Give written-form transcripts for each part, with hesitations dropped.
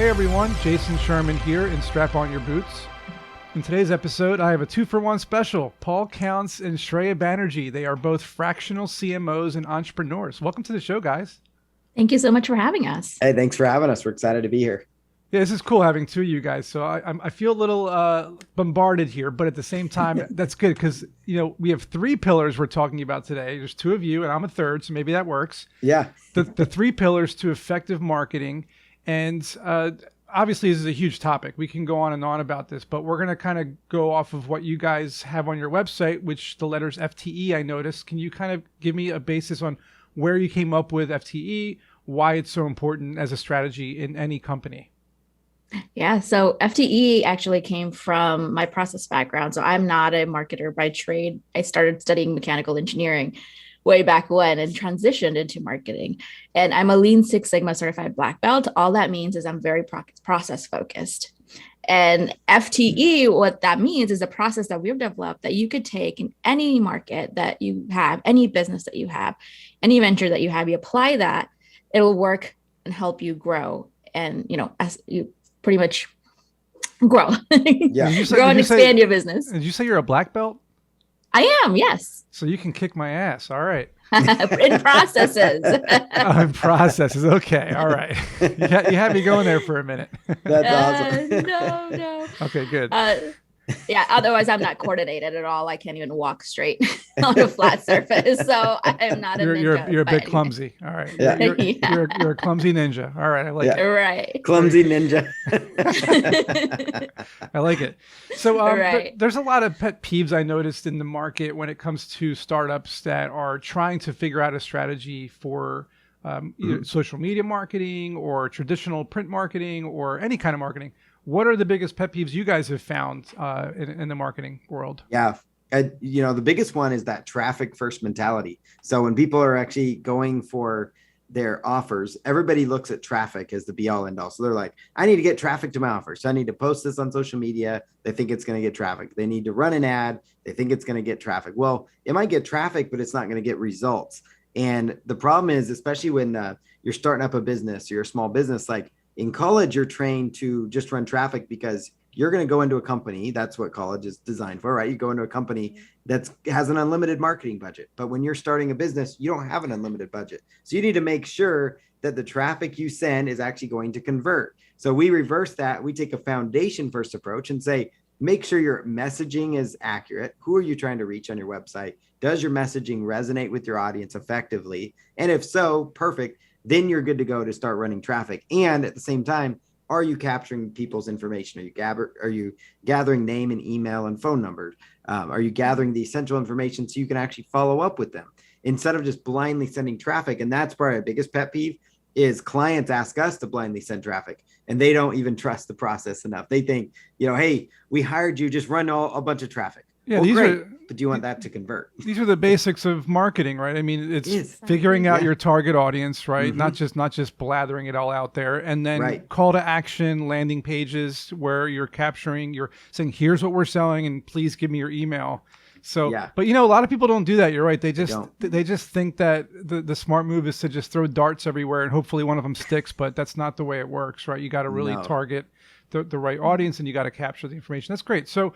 Hey everyone, Jason Sherman here in Strap On Your Boots. In today's episode, I have a 2-for-1 special. Paul Counts and Shreya Banerjee. They are both fractional CMOs and entrepreneurs. Welcome to the show, guys. Thank you so much for having us. Hey, thanks for having us. We're excited to be here. Yeah, this is cool having two of you guys. So I feel a little bombarded here, but at the same time, that's good because, we have three pillars we're talking about today. There's two of you and I'm a third, so maybe that works. Yeah. The three pillars to effective marketing. And obviously, this is a huge topic. We can go on and on about this, but we're going to kind of go off of what you guys have on your website, which the letters FTE, I noticed. Can you kind of give me a basis on where you came up with FTE, why it's so important as a strategy in any company? Yeah, so FTE actually came from my process background. So I'm not a marketer by trade. I started studying mechanical engineering way back when and transitioned into marketing. And I'm a Lean Six Sigma certified black belt. All that means is I'm very process focused. And FTE, what that means is a process that we've developed that you could take in any market that you have, any business that you have, any venture that you have, you apply that, it'll work and help you grow. And, as you pretty much grow, grow and expand your business. Did you say you're a black belt? I am, yes. So you can kick my ass. All right. In processes. In processes. Okay. All right. You had me going there for a minute. That's awesome. No. Okay, good. Yeah, otherwise I'm not coordinated at all. I can't even walk straight on a flat surface. So I am not a ninja. You're a bit clumsy. All right. Yeah. You're a clumsy ninja. All right. I like it. Right. Clumsy ninja. I like it. So Right. there's a lot of pet peeves I noticed in the market when it comes to startups that are trying to figure out a strategy for either social media marketing or traditional print marketing or any kind of marketing. What are the biggest pet peeves you guys have found in the marketing world? Yeah. The biggest one is that traffic first mentality. So when people are actually going for their offers, everybody looks at traffic as the be all end all. So they're like, I need to get traffic to my offer. So I need to post this on social media. They think it's going to get traffic. They need to run an ad. They think it's going to get traffic. Well, it might get traffic, but it's not going to get results. And the problem is, especially when you're starting up a business or you're a small business, like in college, you're trained to just run traffic because you're going to go into a company. That's what college is designed for, right? You go into a company that has an unlimited marketing budget. But when you're starting a business, you don't have an unlimited budget. So you need to make sure that the traffic you send is actually going to convert. So we reverse that. We take a foundation first approach and say, make sure your messaging is accurate. Who are you trying to reach on your website? Does your messaging resonate with your audience effectively? And if so, perfect. Then you're good to go to start running traffic. And at the same time, are you capturing people's information? Are you gathering name and email and phone numbers? Are you gathering the essential information so you can actually follow up with them instead of just blindly sending traffic? And that's probably our biggest pet peeve is clients ask us to blindly send traffic and they don't even trust the process enough. They think, hey, we hired you, just run a bunch of traffic. Yeah, well, these great, but do you want that to convert? These are the basics of marketing, right? I mean, it's figuring out your target audience, right? Mm-hmm. Not just blathering it all out there, and then call to action landing pages where you're saying, here's what we're selling, and please give me your email. So, but a lot of people don't do that. You're right. They just think that the smart move is to just throw darts everywhere and hopefully one of them sticks, but that's not the way it works, right? You got to really target the right audience and you got to capture the information. That's great. So,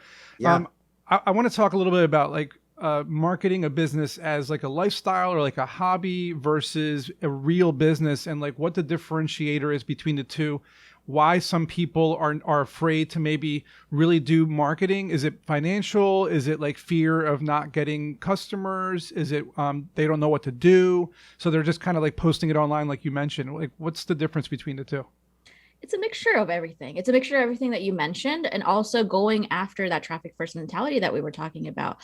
I want to talk a little bit about marketing a business as like a lifestyle or like a hobby versus a real business and like what the differentiator is between the two. Why some people are afraid to maybe really do marketing. Is it financial? Is it like fear of not getting customers? Is it they don't know what to do? So they're just kind of like posting it online like you mentioned. Like what's the difference between the two? It's a mixture of everything. It's a mixture of everything that you mentioned and also going after that traffic first mentality that we were talking about.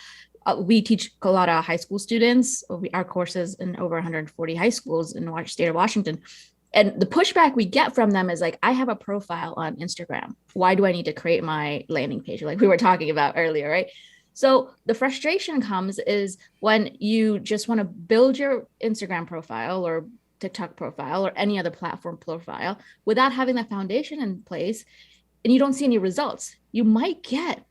We teach a lot of high school students. Our courses in over 140 high schools in the state of Washington. And the pushback we get from them is like, I have a profile on Instagram. Why do I need to create my landing page? Like we were talking about earlier, right? So the frustration comes is when you just want to build your Instagram profile or TikTok profile or any other platform profile without having that foundation in place and you don't see any results. You might get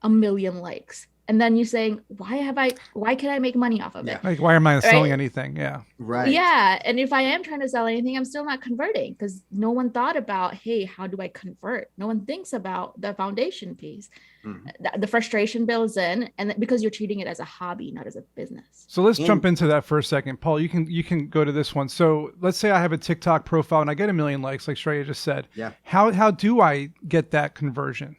1 million likes And then you're saying, why can I make money off of it? Like, why am I selling anything? Yeah. Right. Yeah. And if I am trying to sell anything, I'm still not converting because no one thought about, hey, how do I convert? No one thinks about the foundation piece. The frustration builds in, and because you're treating it as a hobby, not as a business. So let's jump into that for a second. Paul, you can go to this one. So let's say I have a TikTok profile and I get 1 million likes, like Shreya just said. Yeah. How do I get that conversion?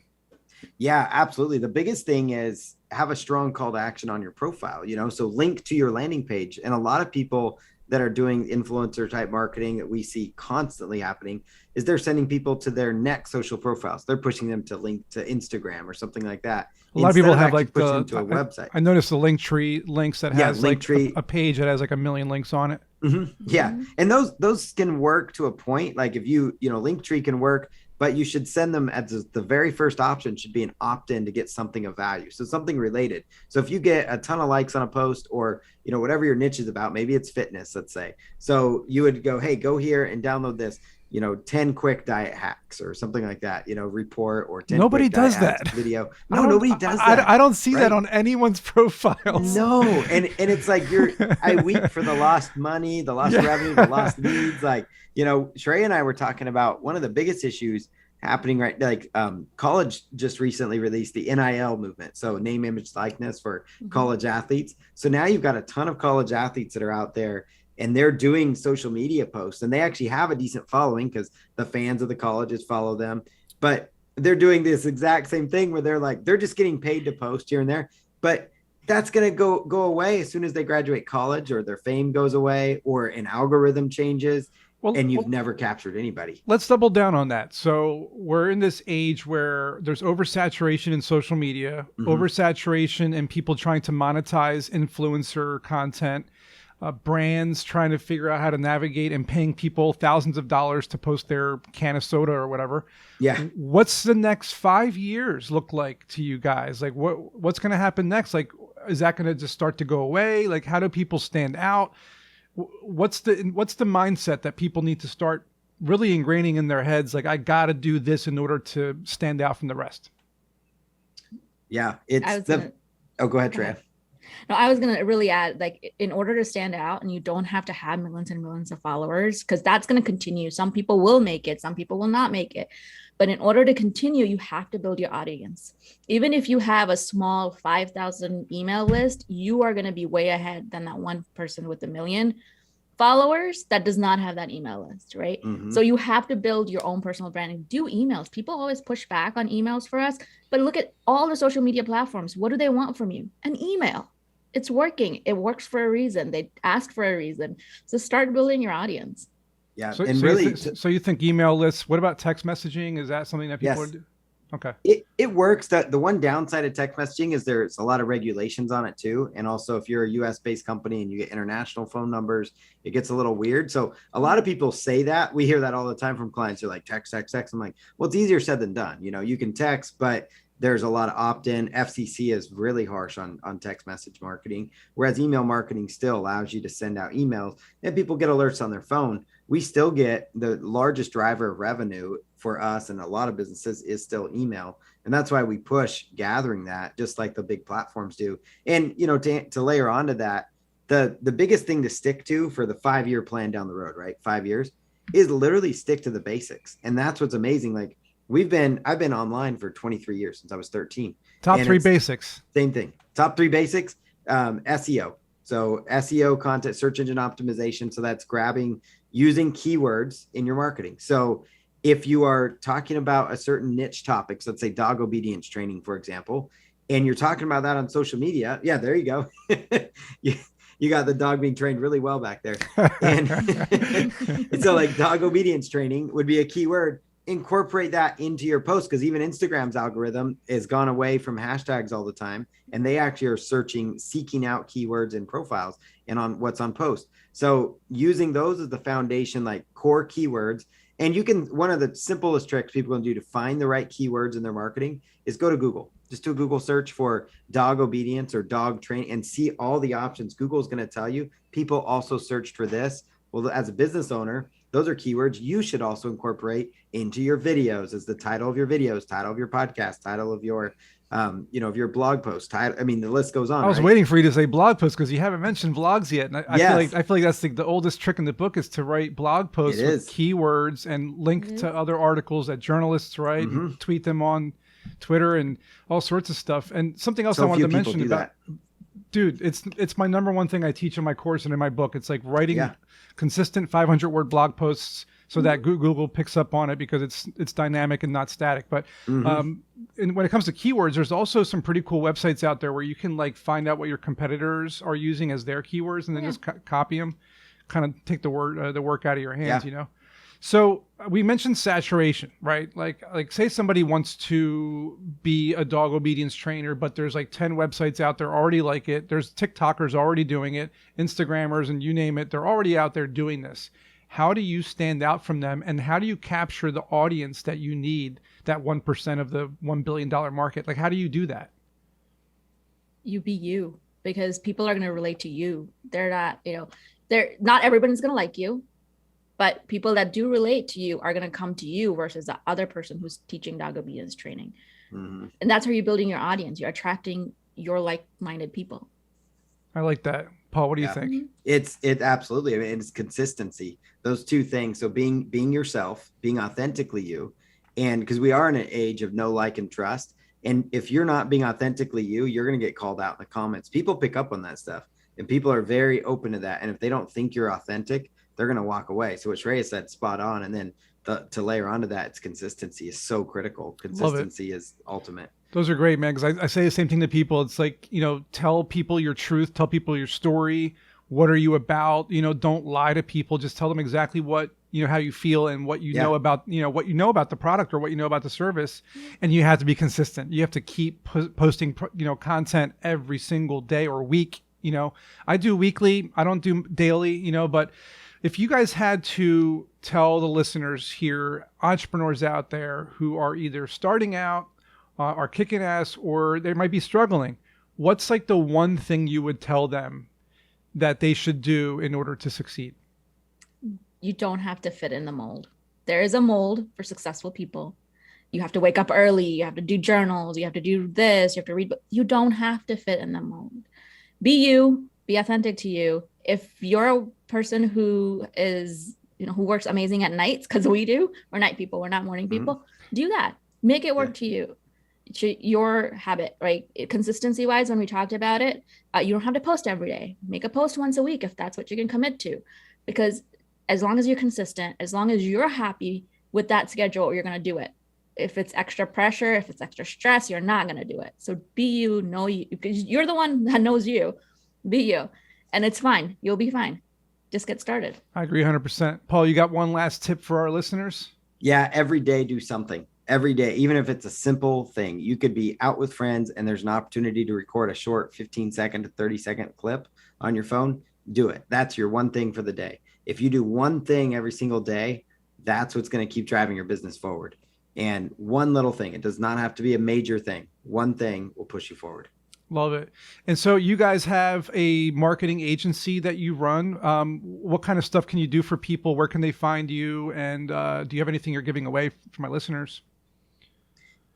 Yeah, absolutely. The biggest thing is have a strong call to action on your profile, so link to your landing page. And a lot of people that are doing influencer type marketing that we see constantly happening is they're sending people to their next social profiles. They're pushing them to link to Instagram or something like that. A lot of people have like pushing to a website. I noticed the Linktree links that has like a page that has like 1 million links on it. Yeah. And those can work to a point. Like if Linktree can work, but you should send them as the very first option should be an opt-in to get something of value. So something related. So if you get a ton of likes on a post or, whatever your niche is about, maybe it's fitness, let's say. So you would go, hey, go here and download this, 10 quick diet hacks or something like that, report or 10 nobody does that video. No, nobody does that. I don't see that on anyone's profiles. No. And it's like I weep for the lost money, the lost revenue, the lost leads. Like, Shreya and I were talking about one of the biggest issues happening college just recently released the NIL movement. So name, image, likeness for college athletes. So now you've got a ton of college athletes that are out there and they're doing social media posts and they actually have a decent following because the fans of the colleges follow them, but they're doing this exact same thing where they're just getting paid to post here and there, but that's going to go away as soon as they graduate college or their fame goes away or an algorithm changes. And you've never captured anybody. Let's double down on that. So we're in this age where there's oversaturation in social media, oversaturation in people trying to monetize influencer content, brands trying to figure out how to navigate and paying people thousands of dollars to post their can of soda or whatever. Yeah. What's the next 5 years look like to you guys? Like what's going to happen next? Like, is that going to just start to go away? Like, how do people stand out? What's the mindset that people need to start really ingraining in their heads? Like, I got to do this in order to stand out from the rest. Yeah. Go ahead, Shreya. No, I was going to really add, like, in order to stand out, and you don't have to have millions and millions of followers, because that's going to continue. Some people will make it, some people will not make it. But in order to continue, you have to build your audience. Even if you have a small 5,000 email list, you are going to be way ahead than that one person with 1 million followers that does not have that email list, right? So you have to build your own personal branding. Do emails. People always push back on emails for us, but look at all the social media platforms. What do they want from you? An email. It's working. It works for a reason. They asked for a reason. So start building your audience. Yeah. So, and so really, so you think email lists, what about text messaging? Is that something that people do? Okay. It works. That the one downside of text messaging is there's a lot of regulations on it too. And also if you're a US based company and you get international phone numbers, it gets a little weird. So a lot of people say that. We hear that all the time from clients. They're like, text. I'm like, well, it's easier said than done. You can text, but there's a lot of opt-in. FCC is really harsh on text message marketing, whereas email marketing still allows you to send out emails and people get alerts on their phone. We still get the largest driver of revenue for us and a lot of businesses is still email. And that's why we push gathering that just like the big platforms do. And, to layer onto that, the biggest thing to stick to for the 5-year plan down the road, right? 5 years is literally stick to the basics. And that's what's amazing. Like I've been online for 23 years since I was 13. Top 3 basics. Same thing. Top 3 basics, SEO. So SEO, content, search engine optimization. So that's using keywords in your marketing. So if you are talking about a certain niche topic, so let's say dog obedience training, for example, and you're talking about that on social media. Yeah, there you go. You got the dog being trained really well back there. And so like dog obedience training would be a keyword. Incorporate that into your post because even Instagram's algorithm has gone away from hashtags all the time. And they actually are seeking out keywords in profiles and on what's on post. So using those as the foundation, like core keywords. And one of the simplest tricks people can do to find the right keywords in their marketing is go to Google. Just do a Google search for dog obedience or dog training and see all the options. Google's going to tell you people also searched for this. Well, as a business owner, those are keywords you should also incorporate into your videos as the title of your videos, title of your podcast, title of your If your blog post title, I mean, the list goes on. I was waiting for you to say blog post because you haven't mentioned blogs yet. And I feel like that's the oldest trick in the book is to write blog posts with keywords and link to other articles that journalists write and tweet them on Twitter and all sorts of stuff. And something else I wanted to mention about dude, it's my number one thing I teach in my course and in my book. It's like writing consistent 500-word blog posts so that Google picks up on it because it's dynamic and not static. But and when it comes to keywords, there's also some pretty cool websites out there where you can like find out what your competitors are using as their keywords and then just copy them, kind of take the work out of your hands, you know? So we mentioned saturation, right? Like say somebody wants to be a dog obedience trainer, but there's like 10 websites out there already like it. There's TikTokers already doing it, Instagrammers, and you name it. They're already out there doing this. How do you stand out from them? And how do you capture the audience that you need, that 1% of the $1 billion market? Like, how do you do that? You be you, because people are going to relate to you. They're not everybody's going to like you. But people that do relate to you are going to come to you versus the other person who's teaching dog obedience training. And that's how you're building your audience. You're attracting your like-minded people. I like that. Paul, what do you think? It absolutely. I mean, it's consistency. Those two things. So being yourself, being authentically you, and because we are in an age of no like and trust. And if you're not being authentically you, you're going to get called out in the comments. People pick up on that stuff and people are very open to that. And if they don't think you're authentic, they're going to walk away. So what Shreya said, spot on. And then to layer onto that, it's consistency is so critical. Consistency is ultimate. Those are great, man. Because I say the same thing to people. It's like, tell people your truth, tell people your story. What are you about? Don't lie to people. Just tell them exactly what, how you feel and what you know about, what you know about the product or what you know about the service. And you have to be consistent. You have to keep posting, content every single day or week. I do weekly. I don't do daily, but if you guys had to tell the listeners here, entrepreneurs out there who are either starting out, are kicking ass, or they might be struggling, what's like the one thing you would tell them that they should do in order to succeed? You don't have to fit in the mold. There is a mold for successful people. You have to wake up early. You have to do journals. You have to do this. You have to read. But you don't have to fit in the mold. Be you. Be authentic to you. If you're a person who is, who works amazing at nights, because we're night people, we're not morning people, do that. Make it work to you. Your habit, right? Consistency wise, when we talked about it, you don't have to post every day. Make a post once a week if that's what you can commit to. Because as long as you're consistent, as long as you're happy with that schedule, you're going to do it. If it's extra pressure, if it's extra stress, you're not going to do it. So be you, know you, because you're the one that knows you. Be you. And it's fine. You'll be fine. Just get started. I agree 100%. Paul, you got one last tip for our listeners? Yeah, every day do something. Every day, even if it's a simple thing. You could be out with friends and there's an opportunity to record a short 15-second to 30-second clip on your phone. Do it. That's your one thing for the day. If you do one thing every single day, that's what's going to keep driving your business forward. And one little thing. It does not have to be a major thing. One thing will push you forward. Love it. And so you guys have a marketing agency that you run. What kind of stuff can you do for people? Where can they find you? And do you have anything you're giving away for my listeners?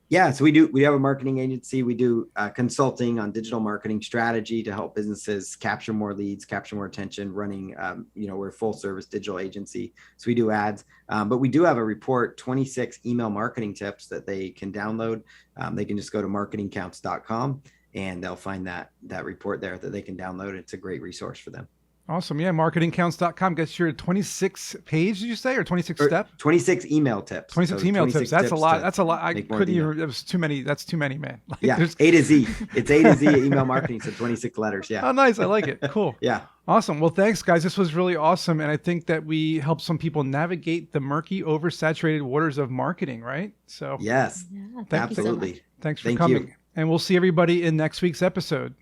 Yeah, so we have a marketing agency. We do consulting on digital marketing strategy to help businesses capture more leads, capture more attention, running, we're a full service digital agency. So we do ads, but we do have a report, 26 email marketing tips that they can download. They can just go to marketingcounts.com. And they'll find that report there that they can download. It's a great resource for them. Awesome. Yeah. Marketingcounts.com gets your 26 page, did you say, or 26 step? 26 email tips. 26 email tips. That's a lot. That's a lot. I couldn't even, it was too many. That's too many, man. Like, yeah. A to Z. It's A to Z email marketing. So 26 letters. Yeah. Oh, nice. I like it. Cool. Yeah. Awesome. Well, thanks, guys. This was really awesome. And I think that we helped some people navigate the murky, oversaturated waters of marketing, right? So, yes, absolutely. Thanks for coming. And we'll see everybody in next week's episode.